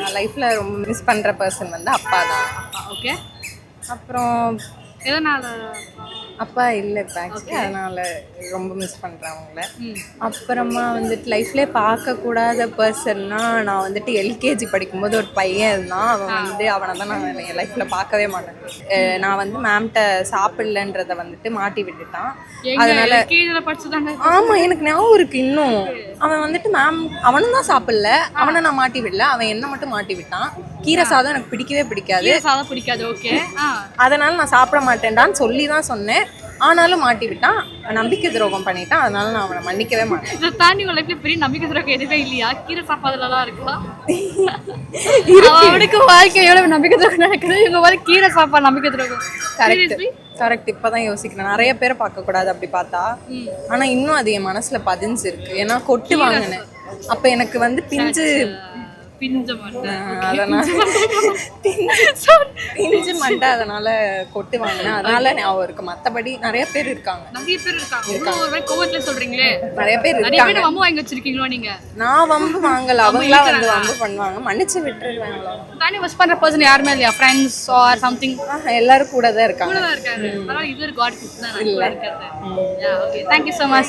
நான் லைஃப்பில் ரொம்ப மிஸ் பண்ணுற பர்சன் வந்து அப்பா தான். ஓகே. அப்புறம் எதனால? அப்பா இல்லை இப்போ ஆக்சுவலி, அதனால் ரொம்ப மிஸ் பண்ணுறேன் அவங்கள. அப்புறமா வந்துட்டு லைஃப்லேயே பார்க்கக்கூடாத பர்சன்னா நான் வந்துட்டு எல்கேஜி படிக்கும்போது ஒரு பையன் இருந்தான். அவனை தான் நான் என் லைஃப்பில் பார்க்கவே மாட்டேன். நான் வந்து மேம்கிட்ட சாப்பிடலன்றதை வந்துட்டு மாட்டி விட்டுட்டான். அதனால ஆமாம், எனக்கு ஞாபகம் இருக்குது இன்னும். அவன் வந்துட்டு அவனும் தான் சாப்பிடல, அவனை நான் மாட்டி விடல, அவன் என்ன மட்டும் மாட்டி விட்டான். கீரை சாதம் எனக்கு பிடிக்கவே பிடிக்காது. ஓகே. அதனால நான் சாப்பிட மாட்டேன்டான்னு சொல்லி தான் சொன்னேன். ஆனாலும் மாட்டி விட்டான், நம்பிக்கை துரோகம் பண்ணிட்டான். அதனால நான் அவனை மன்னிக்கவே மாட்டேன். இதை தாண்டி உங்க லைஃப்ல பெரிய நம்பிக்கை துரோகம் எதுவே இல்லையா? கீரை சாப்பாடுலாம் இருக்கலாம். அவனுக்கு வாழ்க்கை எவ்வளவு நம்பிக்கை துரோகம் நடக்குது, இவங்க மாதிரி கீரை சாப்பாடு நம்பிக்கை துரோகம். கரெக்ட். இப்பதான் யோசிக்கிறேன், நிறைய பேரை பார்க்க கூடாது அப்படி பார்த்தா. ஆனா இன்னும் அது என் மனசுல பதிஞ்சு இருக்கு. ஏன்னா கொட்டு வாங்கினேன் அப்ப எனக்கு வந்து பிஞ்சு மண்டை, அதனால கொட்டு வாங்கினேன். அதனால ஞாபகம் இருக்கு. மத்தபடி நிறைய பேர் இருக்காங்க. நிறைய பேர் இருக்காங்க. நான் வம்பு வாங்கல, அவங்களா வந்து வம்பு பண்ணுவாங்க. மன்னிச்சு விட்டுருவாங்களா? யாருமே இல்லையா? Friends or something? எல்லாரும் கூட தான் இருக்காங்க. Thank you so much.